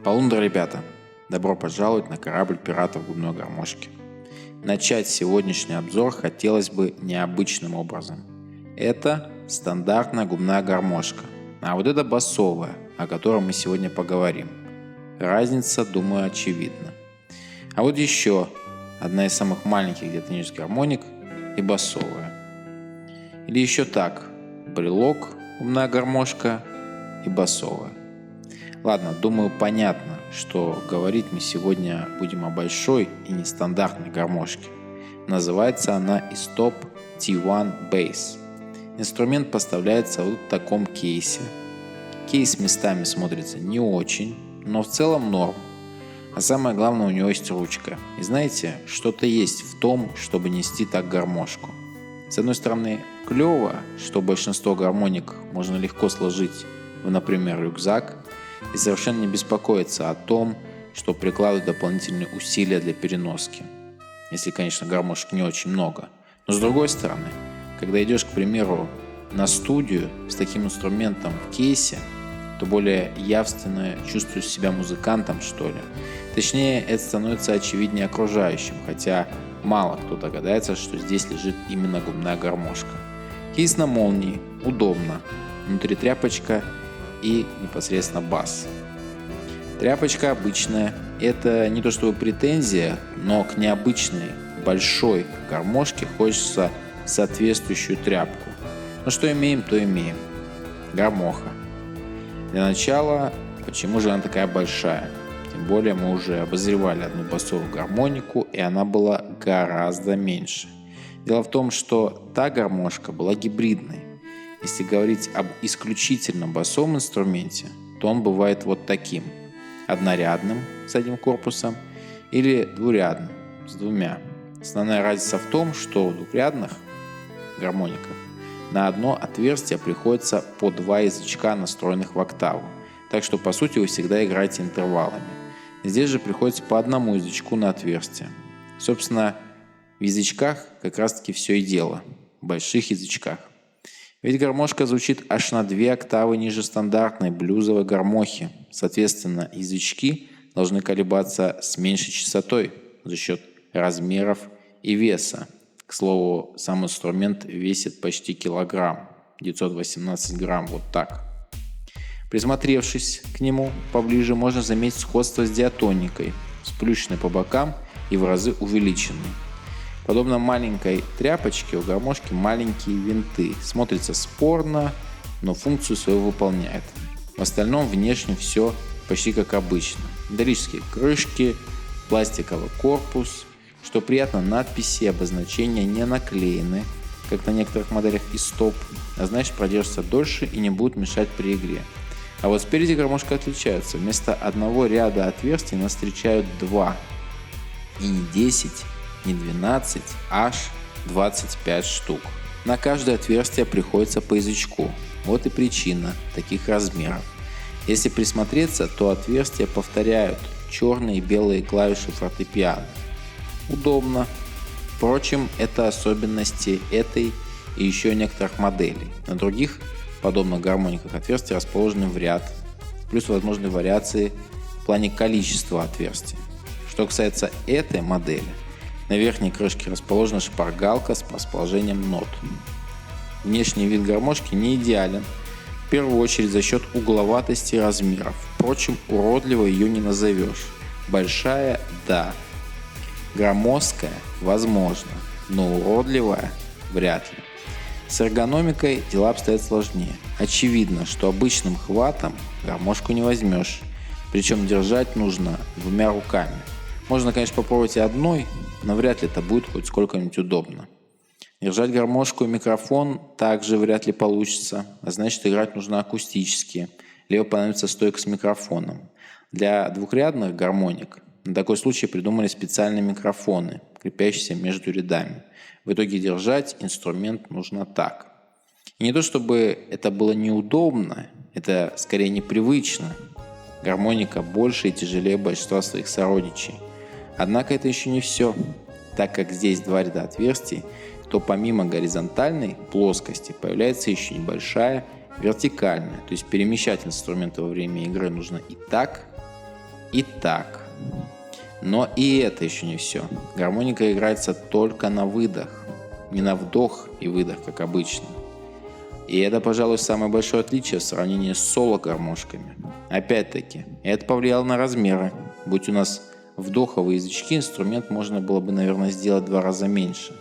Полундра, ребята! Добро пожаловать на корабль пиратов губной гармошки. Начать сегодняшний обзор хотелось бы необычным образом. Это стандартная губная гармошка, а вот это басовая, о которой мы сегодня поговорим. Разница, думаю, очевидна. А вот еще одна из самых маленьких диатонических гармоник и басовая. Или еще так: брелок, губная гармошка и басовая. Ладно, думаю, понятно, что говорить мы сегодня будем о большой и нестандартной гармошке. Называется она Estop T1 Bass. Инструмент поставляется вот в таком кейсе. Кейс местами смотрится не очень, но в целом норм. А самое главное, у него есть ручка. И знаете, что-то есть в том, чтобы нести так гармошку. С одной стороны, клево, что большинство гармоник можно легко сложить в, например, рюкзак, и совершенно не беспокоиться о том, что прикладывают дополнительные усилия для переноски. Если, конечно, гармошек не очень много. Но с другой стороны, когда идешь, к примеру, на студию с таким инструментом в кейсе, то более явственно чувствуешь себя музыкантом, что ли. Точнее, это становится очевиднее окружающим, хотя мало кто догадается, что здесь лежит именно губная гармошка. Кейс на молнии, удобно, внутри тряпочка и непосредственно бас. Тряпочка обычная. Это не то чтобы претензия, но к необычной большой гармошке хочется соответствующую тряпку. Но что имеем, то имеем. Гармоха. Для начала, почему же она такая большая? Тем более мы уже обозревали одну басовую гармонику, и она была гораздо меньше. Дело в том, что та гармошка была гибридной. Если говорить об исключительно басовом инструменте, то он бывает вот таким: однорядным с одним корпусом или двурядным с двумя. Основная разница в том, что в двухрядных гармониках на одно отверстие приходится по два язычка, настроенных в октаву, так что по сути вы всегда играете интервалами. Здесь же приходится по одному язычку на отверстие. Собственно, в язычках как раз таки все и дело, в больших язычках. Ведь гармошка звучит аж на 2 октавы ниже стандартной блюзовой гармохи. Соответственно, язычки должны колебаться с меньшей частотой за счет размеров и веса. К слову, сам инструмент весит почти килограмм, 918 грамм, вот так. Присмотревшись к нему поближе, можно заметить сходство с диатоникой, сплющенной по бокам и в разы увеличенной. Подобно маленькой тряпочке, у гармошки маленькие винты. Смотрится спорно, но функцию свою выполняет. В остальном внешне все почти как обычно. Металлические крышки, пластиковый корпус. Что приятно, надписи и обозначения не наклеены, как на некоторых моделях Estop, а значит продержится дольше и не будет мешать при игре. А вот спереди гармошка отличается. Вместо одного ряда отверстий нас встречают 2. И не 10, не 12, аж 25 штук. На каждое отверстие приходится по язычку. Вот и причина таких размеров. Если присмотреться, то отверстия повторяют черные и белые клавиши фортепиано. Удобно. Впрочем, это особенности этой и еще некоторых моделей. На других подобных гармониках отверстия расположены в ряд, плюс возможны вариации в плане количества отверстий. Что касается этой модели, на верхней крышке расположена шпаргалка с расположением нот. Внешний вид гармошки не идеален, в первую очередь за счет угловатости и размеров. Впрочем, уродливой ее не назовешь. Большая – да. Громоздкая – возможно, но уродливая – вряд ли. С эргономикой дела обстоят сложнее. Очевидно, что обычным хватом гармошку не возьмешь, причем держать нужно 2 руками. Можно, конечно, попробовать и одной, но вряд ли это будет хоть сколько-нибудь удобно. Держать гармошку и микрофон также вряд ли получится, а значит, играть нужно акустически, либо понадобится стойка с микрофоном. Для двухрядных гармоник на такой случай придумали специальные микрофоны, крепящиеся между рядами. В итоге держать инструмент нужно так. И не то чтобы это было неудобно, это скорее непривычно. Гармоника больше и тяжелее большинства своих сородичей. Однако это еще не все. Так как здесь 2 ряда отверстий, то помимо горизонтальной плоскости появляется еще небольшая вертикальная. То есть перемещать инструменты во время игры нужно и так, Итак, но и это еще не все. Гармоника играется только на выдох, не на вдох и выдох, как обычно. И это, пожалуй, самое большое отличие в сравнении с соло-гармошками. Опять-таки, это повлияло на размеры. Будь у нас вдоховые язычки, инструмент можно было бы, наверное, сделать в 2 раза меньше.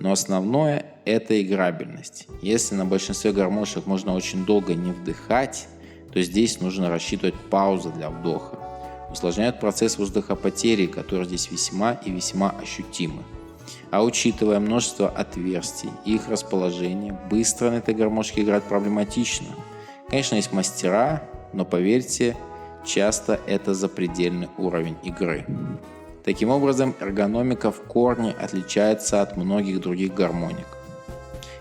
Но основное – это играбельность. Если на большинстве гармошек можно очень долго не вдыхать, то здесь нужно рассчитывать паузы для вдоха. Усложняет процесс воздухопотери, который здесь весьма и весьма ощутимы. А учитывая множество отверстий и их расположение, быстро на этой гармошке играть проблематично. Конечно, есть мастера, но поверьте, часто это запредельный уровень игры. Таким образом, эргономика в корне отличается от многих других гармоник.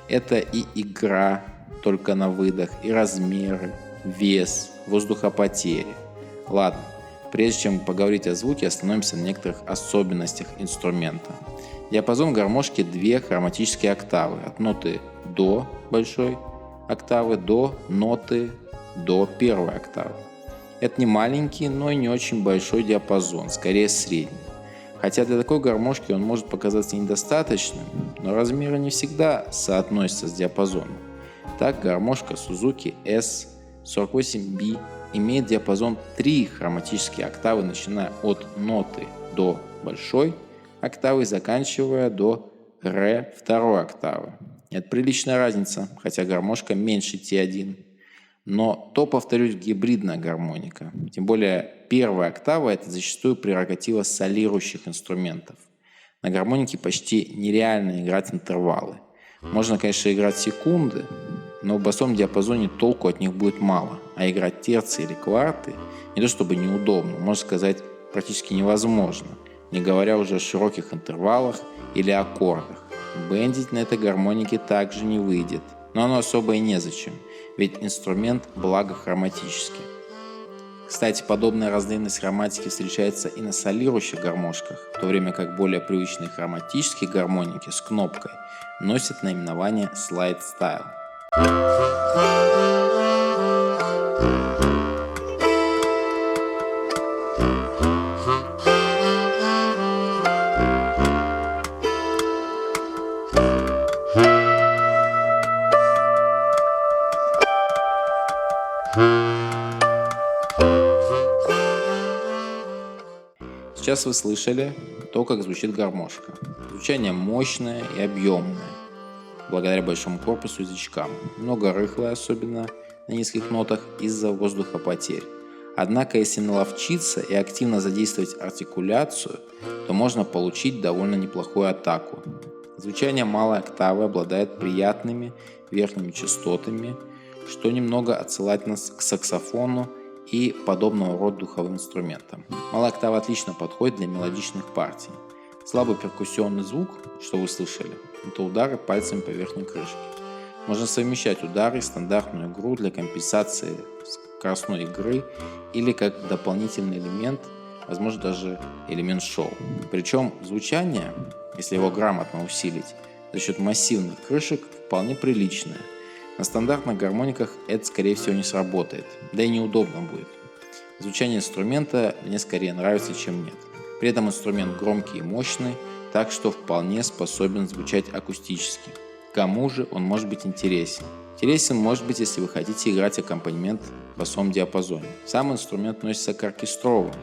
Это и игра только на выдох, и размеры, вес, воздухопотери. Ладно, прежде чем поговорить о звуке, остановимся на некоторых особенностях инструмента. Диапазон гармошки 2 хроматические октавы, от ноты до большой октавы до ноты до первой октавы. Это не маленький, но и не очень большой диапазон, скорее средний. Хотя для такой гармошки он может показаться недостаточным, но размеры не всегда соотносятся с диапазоном. Так, гармошка Suzuki S48B имеет диапазон 3 хроматические октавы, начиная от ноты до большой октавы и заканчивая до ре второй октавы. Это приличная разница, хотя гармошка меньше T1. Но то, повторюсь, гибридная гармоника. Тем более первая октава – это зачастую прерогатива солирующих инструментов. На гармонике почти нереально играть интервалы. Можно, конечно, играть секунды, но в басовом диапазоне толку от них будет мало. А играть терции или кварты не то чтобы неудобно, можно сказать, практически невозможно, не говоря уже о широких интервалах или аккордах. Бендить на этой гармонике также не выйдет, но оно особо и незачем, ведь инструмент благохроматический. Кстати, подобная разновидность хроматики встречается и на солирующих гармошках, в то время как более привычные хроматические гармоники с кнопкой носят наименование slide style. Сейчас вы слышали то, как звучит гармошка. Звучание мощное и объемное, благодаря большому корпусу и язычкам. Много рыхлое, особенно на низких нотах, из-за воздухопотерь. Однако, если наловчиться и активно задействовать артикуляцию, то можно получить довольно неплохую атаку. Звучание малой октавы обладает приятными верхними частотами, что немного отсылает нас к саксофону и подобного рода духовым инструментам. Малая октава отлично подходит для мелодичных партий. Слабый перкуссионный звук, что вы слышали, это удары пальцами по верхней крышке. Можно совмещать удары и стандартную игру для компенсации скоростной игры или как дополнительный элемент, возможно даже элемент шоу. Причем звучание, если его грамотно усилить, за счет массивных крышек вполне приличное. На стандартных гармониках это, скорее всего, не сработает, да и неудобно будет. Звучание инструмента мне скорее нравится, чем нет. При этом инструмент громкий и мощный, так что вполне способен звучать акустически. Кому же он может быть интересен? Интересен может быть, если вы хотите играть аккомпанемент в басовом диапазоне. Сам инструмент относится к оркестровым,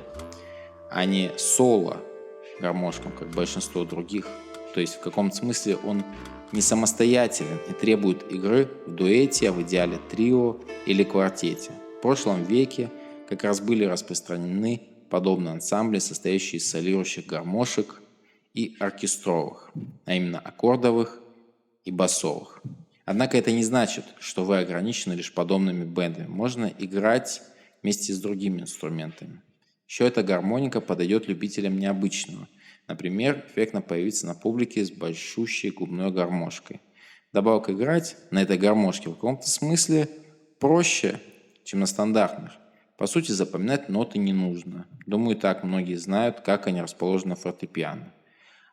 а не соло гармошкам, как большинство других. То есть в каком-то смысле он не самостоятелен и требует игры в дуэте, а в идеале трио или квартете. В прошлом веке как раз были распространены подобные ансамбли, состоящие из солирующих гармошек и оркестровых, а именно аккордовых и басовых. Однако это не значит, что вы ограничены лишь подобными бендами. Можно играть вместе с другими инструментами. Еще эта гармоника подойдет любителям необычного. Например, эффектно появиться на публике с большущей губной гармошкой. Добавок играть на этой гармошке в каком-то смысле проще, чем на стандартных. По сути, запоминать ноты не нужно. Думаю, так многие знают, как они расположены на фортепиано.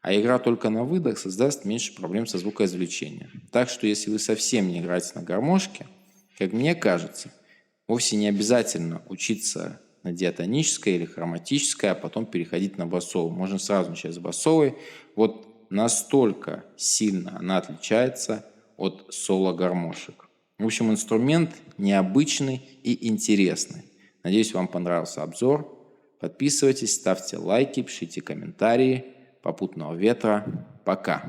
А игра только на выдох создаст меньше проблем со звукоизвлечением. Так что, если вы совсем не играете на гармошке, как мне кажется, вовсе не обязательно учиться на диатоническое или хроматическое, а потом переходить на басовую. Можно сразу начать с басовой. Вот настолько сильно она отличается от соло-гармошек. В общем, инструмент необычный и интересный. Надеюсь, вам понравился обзор. Подписывайтесь, ставьте лайки, пишите комментарии. Попутного ветра. Пока.